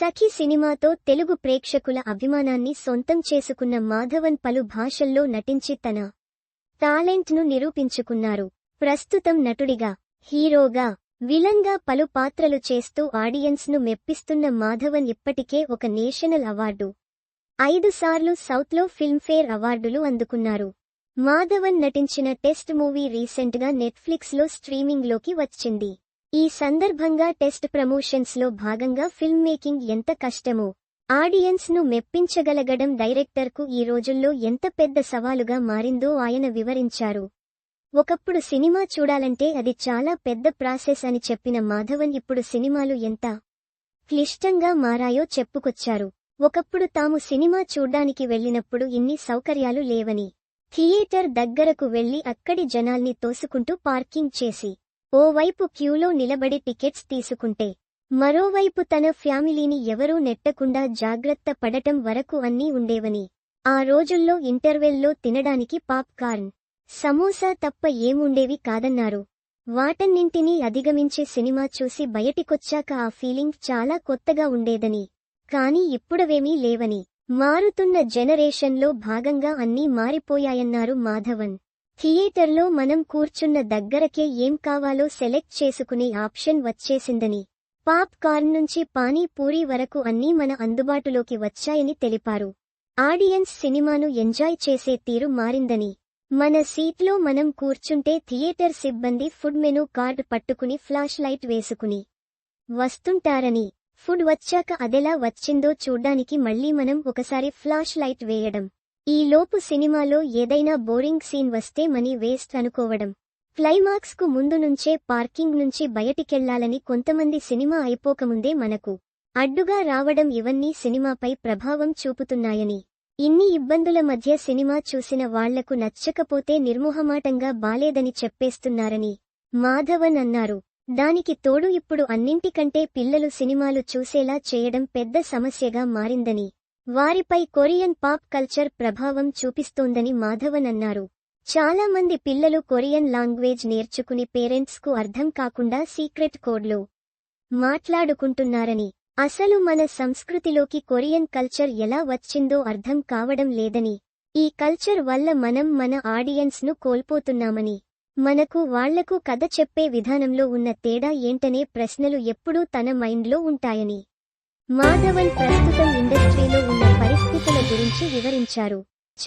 సఖి సినిమాతో తెలుగు ప్రేక్షకుల అభిమానాన్ని సొంతం చేసుకున్న మాధవన్ పలు భాషల్లో నటించి తన టాలెంట్ను నిరూపించుకున్నారు. ప్రస్తుతం నటుడిగా, హీరోగా, విలన్గా పలు పాత్రలు చేస్తూ ఆడియన్స్ను మెప్పిస్తున్న మాధవన్ ఇప్పటికే ఒక నేషనల్ అవార్డు, 5 సార్లు సౌత్లో ఫిల్మ్ఫేర్ అవార్డులు అందుకున్నారు. మాధవన్ నటించిన టెస్ట్ మూవీ రీసెంట్గా నెట్ఫ్లిక్స్లో స్ట్రీమింగ్లోకి వచ్చింది. ఈ సందర్భంగా టెస్ట్ ప్రమోషన్స్లో భాగంగా ఫిల్మ్ మేకింగ్ ఎంత కష్టమో, ఆడియన్స్ను మెప్పించగలగడం డైరెక్టర్కు ఈ రోజుల్లో ఎంత పెద్ద సవాలుగా మారిందో ఆయన వివరించారు. ఒకప్పుడు సినిమా చూడాలంటే అది చాలా పెద్ద ప్రాసెస్ అని చెప్పిన మాధవన్ ఇప్పుడు సినిమాలు ఎంత క్లిష్టంగా మారాయో చెప్పుకొచ్చారు. ఒకప్పుడు తాము సినిమా చూడ్డానికి వెళ్లినప్పుడు ఇన్ని సౌకర్యాలు లేవని, థియేటర్ దగ్గరకు వెళ్లి అక్కడి జనాల్ని తోసుకుంటూ పార్కింగ్ చేసి ఓవైపు క్యూలో నిలబడి టికెట్స్ తీసుకుంటే మరోవైపు తన ఫ్యామిలీని ఎవరూ నెట్టకుండా జాగ్రత్త పడటం వరకు అన్నీ ఉండేవని, ఆ రోజుల్లో ఇంటర్వెల్లో తినడానికి పాప్కార్న్, సమోసా తప్ప ఏముండేవి కాదన్నారు. వాటన్నింటినీ అధిగమించి సినిమా చూసి బయటికొచ్చాక ఆ ఫీలింగ్ చాలా కొత్తగా ఉండేదని, కానీ ఇప్పుడవేమీ లేవని, మారుతున్న జనరేషన్లో భాగంగా అన్నీ మారిపోయాయన్నారు మాధవన్. థియేటర్లో మనం కూర్చున్న దగ్గరకే ఏం కావాలో సెలెక్ట్ చేసుకునే ఆప్షన్ వచ్చేసిందని, పాప్ కార్న్ నుంచి పానీ పూరీ వరకు అన్నీ మన అందుబాటులోకి వచ్చాయని తెలిపారు. ఆడియన్స్ సినిమాను ఎంజాయ్ చేసే తీరు మారిందని, మన సీట్లో మనం కూర్చుంటే థియేటర్ సిబ్బంది ఫుడ్ మెనూ కార్డ్ పట్టుకుని ఫ్లాష్ లైట్ వేసుకుని వస్తుంటారని, ఫుడ్ వచ్చాక అదెలా వచ్చిందో చూడ్డానికి మళ్లీ మనం ఒకసారి ఫ్లాష్ లైట్ వేయడం, ఈ లోపు సినిమాలో ఏదైనా బోరింగ్ సీన్ వస్తే మనీ వేస్ట్ అనుకోవడం, క్లైమాక్స్ కు ముందు నుంచే పార్కింగ్ నుంచి బయటికెళ్లాలని కొంతమంది సినిమా అయిపోకముందే మనకు అడ్డుగా రావడం ఇవన్నీ సినిమాపై ప్రభావం చూపుతున్నాయని, ఇన్ని ఇబ్బందుల మధ్య సినిమా చూసిన వాళ్లకు నచ్చకపోతే నిర్మోహమాటంగా బాలేదని చెప్పేస్తున్నారని మాధవన్ అన్నారు. దానికి తోడు ఇప్పుడు అన్నింటికంటే పిల్లలు సినిమాలు చూసేలా చేయడం పెద్ద సమస్యగా మారిందని, వారిపై కొరియన్ పాప్ కల్చర్ ప్రభావం చూపిస్తోందని మాధవన్ అన్నారు. చాలా మంది పిల్లలు కొరియన్ లాంగ్వేజ్ నేర్చుకుని పేరెంట్స్కు అర్థం కాకుండా సీక్రెట్ కోడ్లో మాట్లాడుకుంటున్నారని, అసలు మన సంస్కృతిలోకి కొరియన్ కల్చర్ ఎలా వచ్చిందో అర్థం కావడం లేదని, ఈ కల్చర్ వల్ల మనం మన ఆడియన్స్ను కోల్పోతున్నామని, మనకు వాళ్లకు కథ చెప్పే విధానంలో ఉన్న తేడా ఏంటనే ప్రశ్నలు ఎప్పుడూ తన మైండ్లో ఉంటాయని మాధవన్ ప్రస్తుతం ఇండస్ట్రీలో ఉన్న పరిస్థితుల గురించి వివరించారు.